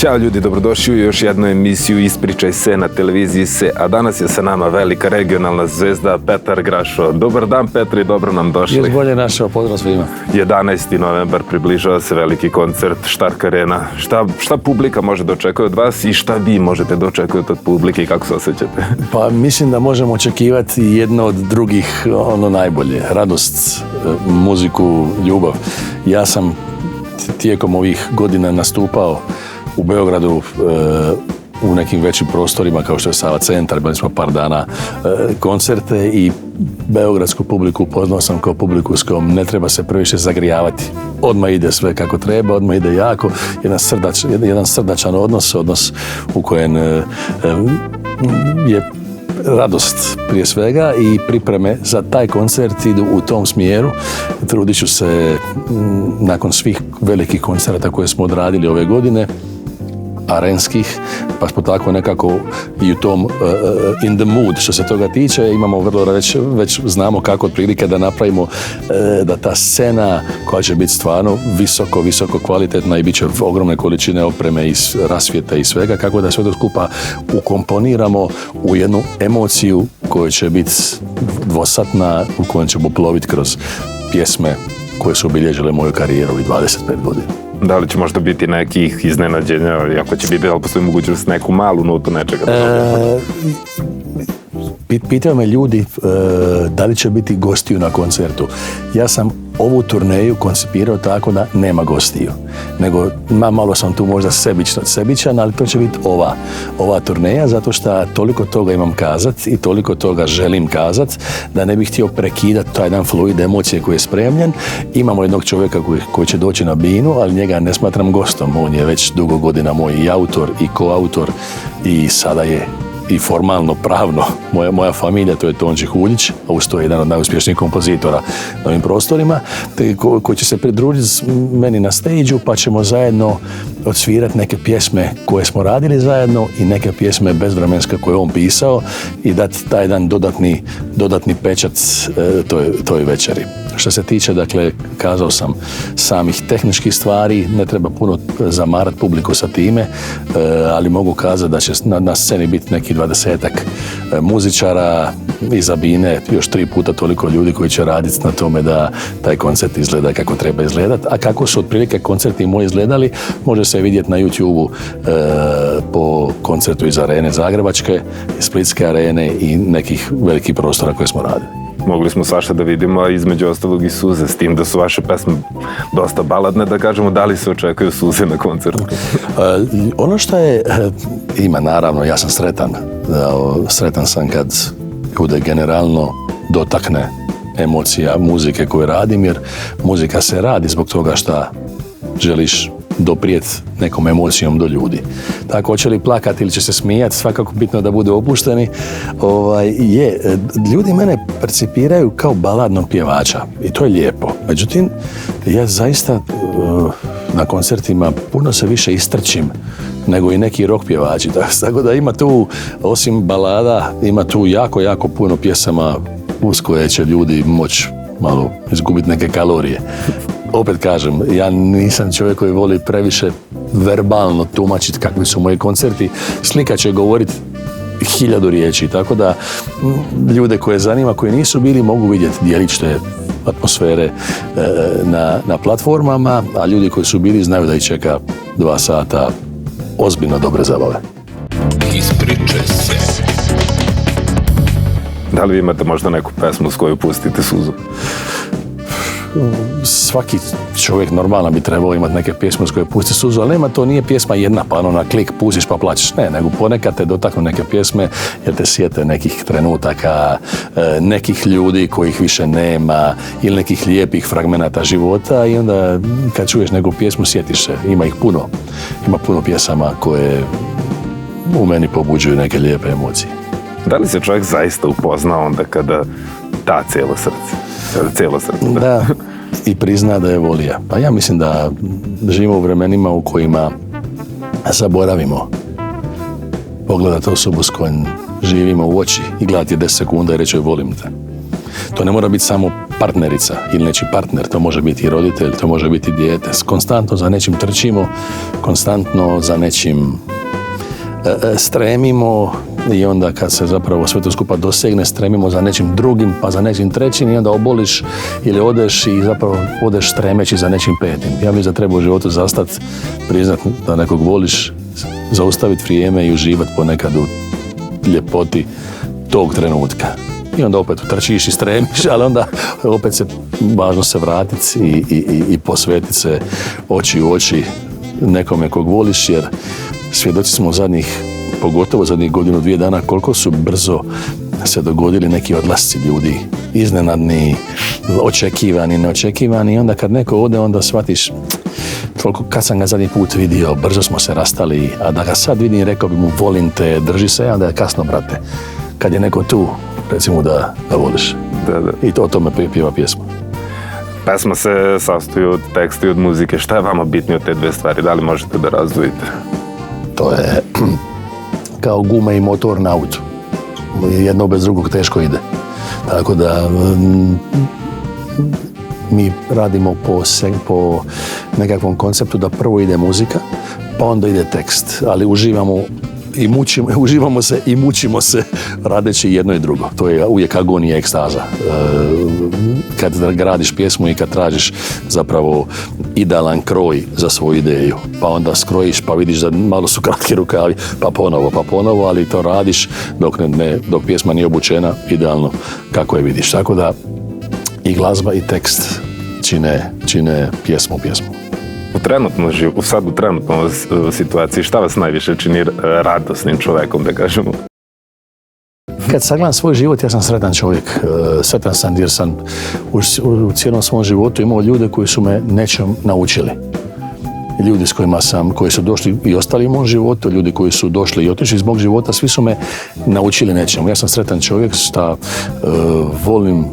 Ćao ljudi, dobrodošli u još jednu emisiju Ispričaj se na televiziji Se, a danas je sa nama velika regionalna zvezda Petar Grašo. Dobar dan Petar i dobro nam došli. Još bolje našao, pozdrav svima. 11. novembar, približava se veliki koncert Štark Arena. Šta publika može da očekuje od vas i šta vi možete da očekujete od publike i kako se osjećate? Pa mislim da možemo očekivati jedno od drugih ono najbolje. Radost, muziku, ljubav. Ja sam tijekom ovih godina nastupao u Beogradu u nekim većim prostorima kao što je Sava centar, bili smo par dana koncerte i beogradsku publiku upoznao sam kao publiku s kojom ne treba se previše zagrijavati. Odmah ide sve kako treba, odmah ide jako, jedan srdačan odnos u kojem je radost prije svega i pripreme za taj koncert idu u tom smjeru. Trudit ću se nakon svih velikih koncerta koje smo odradili ove godine, arenskih, pa smo tako nekako i u tom in the mood što se toga tiče. Imamo već znamo kako otprilike da napravimo da ta scena koja će biti stvarno visoko kvalitetna i bit će ogromne količine opreme i rasvjeta i svega, kako da sve to skupa ukomponiramo u jednu emociju koja će biti dvosatna, u kojoj ćemo ploviti kroz pjesme koje su obilježile moju karijeru i 25 godina. Da li će možda biti nekih iznenađenja, ako će biti, ali postoji mogućnost neku malu notu nečega? Pitaju me ljudi da li će biti gostiju na koncertu. Ja sam ovu turneju koncipirao tako da nema gostiju. Nego malo sam tu možda sebičan, ali to će biti ova turneja, zato što toliko toga imam kazat i toliko toga želim kazat, da ne bih htio prekidati taj jedan fluid emocije koji je spremljen. Imamo jednog čovjeka koji će doći na binu, ali njega ne smatram gostom. On je već dugo godina moj i autor i koautor i sada je i formalno, pravno, moja familija, to je Tonči Huljić, a uz to je jedan od najuspješnijih kompozitora na ovim prostorima, koji će se pridružiti meni na stage-u, pa ćemo zajedno odsvirati neke pjesme koje smo radili zajedno i neke pjesme bezvremenske koje je on pisao i dati taj jedan dodatni pečat toj večeri. Što se tiče, dakle, kazao sam, samih tehničkih stvari, ne treba puno zamarati publiku sa time, ali mogu kazati da će na sceni biti neki 20-ak muzičara, iza bine još 3 puta toliko ljudi koji će raditi na tome da taj koncert izgleda kako treba izgledati. A kako su otprilike koncerti moji izgledali, može se vidjeti na YouTube-u po koncertu iz arene Zagrebačke, Splitske arene i nekih velikih prostora koje smo radili. Mogli smo svašta da vidimo, a između ostalog i suze, s tim da su vaše pesme dosta baladne, da kažemo, da li se očekuju suze na koncertu? Ono što je, ima naravno, ja sam sretan sam kad ljude generalno dotakne emocija muzike koju radim, jer muzika se radi zbog toga što želiš doprijeti nekom emocijom do ljudi. Tako, hoće li plakati ili će se smijati, svakako bitno da bude opušteni. Ljudi mene percipiraju kao baladnog pjevača i to je lijepo. Međutim, ja zaista na koncertima puno se više istrčim nego i neki rock pjevači. Tako da ima tu, osim balada, ima tu jako puno pjesama uz koje će ljudi moći malo izgubiti neke kalorije. Opet kažem, ja nisam čovjek koji voli previše verbalno tumačiti kakvi su moji koncerti. Slika će govoriti 1000 riječi, tako da ljude koje zanima, koji nisu bili, mogu vidjeti djelične atmosfere na platformama, a ljudi koji su bili znaju da ih čeka 2 sata ozbiljno dobre zabave. Ispričaj se. Da li vi imate možda neku pesmu s koju pustite suzu? Svaki čovjek normalan bi trebao imati neke pjesme s koje pusti suzu, ali to nije pjesma jedna, pa na klik pustiš pa plaćeš. Ne, nego ponekad te dotaknu neke pjesme jer te sjete nekih trenutaka, nekih ljudi kojih više nema ili nekih lijepih fragmenata života i onda kad čuješ neku pjesmu sjetiš se. Ima puno pjesama koje u meni pobuđuju neke lijepe emocije. Da li se čovjek zaista upozna onda kada da cijelo srce? Da, i prizna da je volija. Pa ja mislim da živimo u vremenima u kojima zaboravimo pogledati osobu s kojom živimo u oči i gledati 10 sekunda i reći joj volim te. To ne mora biti samo partnerica ili nečiji partner, to može biti i roditelj, to može biti dijete. Konstantno za nečim trčimo, konstantno za nečim stremimo i onda kad se zapravo sve to skupa dosegne, stremimo za nečim drugim, pa za nečim trećim i onda oboliš ili odeš i zapravo odeš stremeći za nečim petim. Ja mislim da treba u životu zastati, priznat da nekog voliš, zaustaviti vrijeme i uživati ponekad u ljepoti tog trenutka. I onda opet trčiš i stremiš, ali onda opet se važno se vratiti i posvetiti se oči u oči nekome kog voliš, jer svjedoci smo pogotovo zadnjih godinu, 2 dana, koliko su brzo se dogodili neki odlasci ljudi, iznenadni, očekivani, neočekivani, i onda kad neko ode, onda shvatiš koliko, kad sam ga zadnji put vidio, brzo smo se rastali, a da ga sad vidim, rekao bi mu volim te, drži se, onda je kasno, brate. Kad je neko tu, recimo da ga voliš. Da. I to o tome pjeva pjesma. Pesma se sastoji od teksta i od muzike. Šta je vama bitnije od te dve stvari? Da li možete da razdvojite? To je kao gume i motor na autu. Jedno bez drugog teško ide. Tako da mi radimo po nekakvom konceptu da prvo ide muzika, pa onda ide tekst. Ali uživamo se i mučimo se radeći jedno i drugo. To je uvijek agonija i ekstaza. Kad gradiš pjesmu i kad tražiš zapravo idealan kroj za svoju ideju, pa onda skrojiš, pa vidiš da malo su kratki rukavi, pa ponovo, ali to radiš dok pjesma nije obučena idealno kako je vidiš. Tako da i glazba i tekst čine pjesmu. U trenutnoj situaciji, šta vas najviše čini radosnim čovekom, da kažemo? Kad sagledam svoj život, ja sam sretan čovjek. Sretan sam jer sam u cijelom svom životu imao ljude koji su me nečem naučili. Ljudi koji su došli i ostali u mom životu, ljudi koji su došli i otišli iz mog života, svi su me naučili nečemu. Ja sam sretan čovjek što volim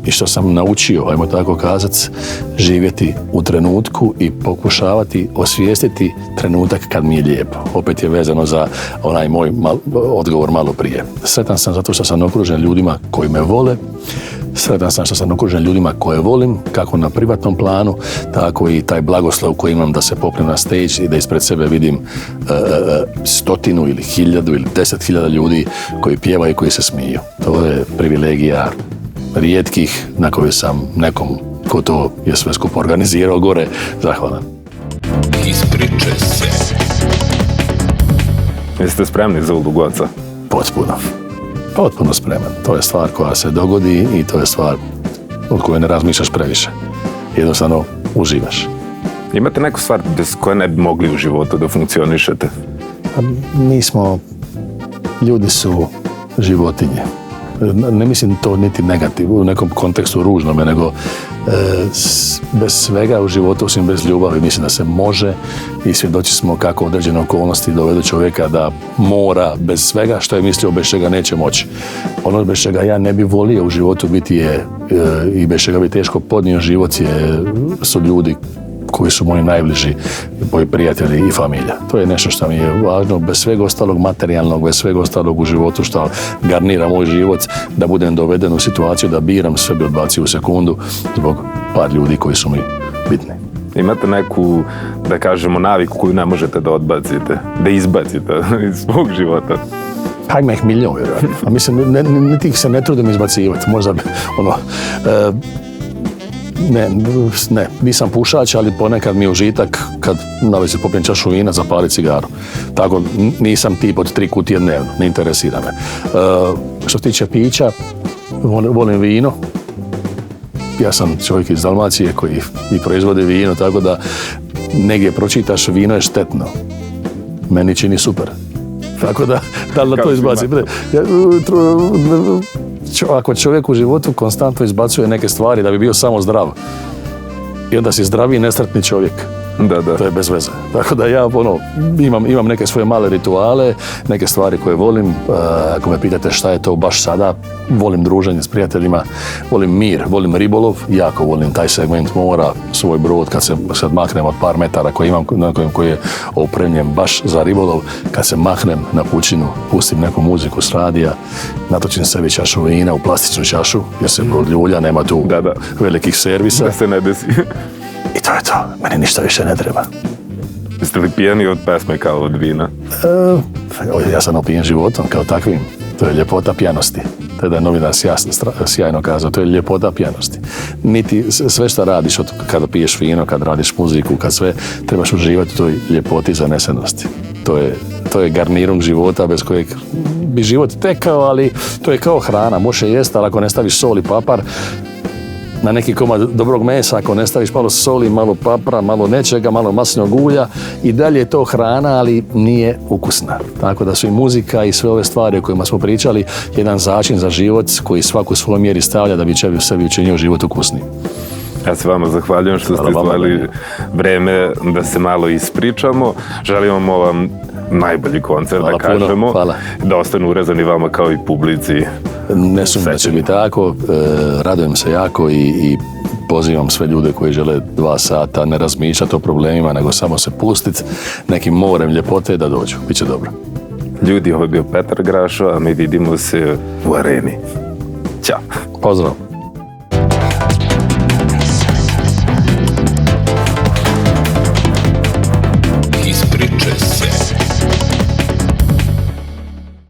i što sam naučio, ajmo tako kazati, živjeti u trenutku i pokušavati osvijestiti trenutak kad mi je lijepo. Opet je vezano za onaj moj odgovor malo prije. Sretan sam zato što sam okružen ljudima koji me vole, sretan sam što sam okružen ljudima koje volim, kako na privatnom planu, tako i taj blagoslov koji imam da se popnem na stage i da ispred sebe vidim 100 ili 1000 ili 10.000 ljudi koji pjevaju i koji se smiju. To je privilegija rijetkih na koje sam nekom ko to je sve skupo organizirao gore zahvalan. Ispričaj se. Jeste spremni za Ulogu oca? Potpuno spreman. To je stvar koja se dogodi i to je stvar od koje ne razmišljaš previše. Jednostavno uživaš. Imate neku stvar bez koje ne bi mogli u životu da funkcionišete? Ljudi su životinje. Ne mislim to niti negativno, u nekom kontekstu ružnome, nego bez svega u životu, osim bez ljubavi, mislim da se može i svjedoci smo kako određene okolnosti dovedu čovjeka da mora bez svega što je mislio bez čega neće moći. Ono bez čega ja ne bi volio u životu biti i bez čega bi teško podnio život su ljudi koji su moji najbliži, moji prijatelji i familija. To je nešto što mi je važno, bez svega ostalog materijalnog, bez svega ostalog u životu što garnira moj život, da budem doveden u situaciju da biram, sve bi odbacio u sekundu zbog par ljudi koji su mi bitni. Imate neku, da kažemo, naviku koju ne možete da odbacite, da izbacite iz svog života? Pa ima ih milijon, vjerojatno. A mislim, niti ih se ne trudim izbacivati. Možda Ne, nisam pušač, ali ponekad mi je užitak kad navečer popijem čašu vina, zapali cigaru. Tako nisam tip od 3 kutije dnevno, ne interesira me. Što se tiče pića, volim vino. Ja sam čovjek iz Dalmacije koji i proizvode vino, tako da negdje pročitaš vino je štetno. Meni čini super. Tako da li to izbaci? Ako čovjek u životu konstantno izbacuje neke stvari da bi bio samo zdrav, i onda si zdravi i nesretni čovjek. Da. To je bez veze. Tako da ja imam neke svoje male rituale, neke stvari koje volim. Ako me pitate šta je to baš sada, volim druženje s prijateljima, volim mir, volim ribolov, jako volim taj segment mora, svoj brod kad se sad maknem od par metara koji imam, koji je opremljen baš za ribolov, kad se maknem na pučinu, pustim neku muziku s radija, natočim sebi čašu vina u plastičnu čašu, jer se brod ljulja, nema tu velikih servisa. Da se ne desi. I to je to. Meni ništa više ne treba. Jeste li pijeni od pesme kao od vina? Ja sam opijen životom kao takvim. To je ljepota pijanosti. To je da je novinar sjajno kazao. To je ljepota pijanosti. Niti sve što radiš, kada piješ vino, kad radiš muziku, kad sve, trebaš uživati u toj ljepoti zanesenosti. To je garnirung života bez kojeg bi život tekao, ali to je kao hrana. Može jest, ali ako ne staviš sol i papar, na neki komad dobrog mesa, ako ne staviš malo soli, malo papra, malo nečega, malo maslinog ulja, i dalje je to hrana, ali nije ukusna. Tako da su i muzika i sve ove stvari o kojima smo pričali jedan začin za život koji svaku u svojoj mjeri stavlja da bi sebi učinio život ukusnim. Ja se vama zahvaljujem što ste izdvojili vreme da se malo ispričamo. Želimo vam najbolji koncert, da kažemo. Hvala. Da ostanu urezani vama kao i publici. Ne sumnjam da će biti tako. Radujem se jako i pozivam sve ljude koji žele 2 sata ne razmišljati o problemima, nego samo se pustiti nekim morem ljepote da dođu. Biće dobro. Ljudi, ovo je bio Petar Grašo, a mi vidimo se u areni. Ćao. Pozdrav.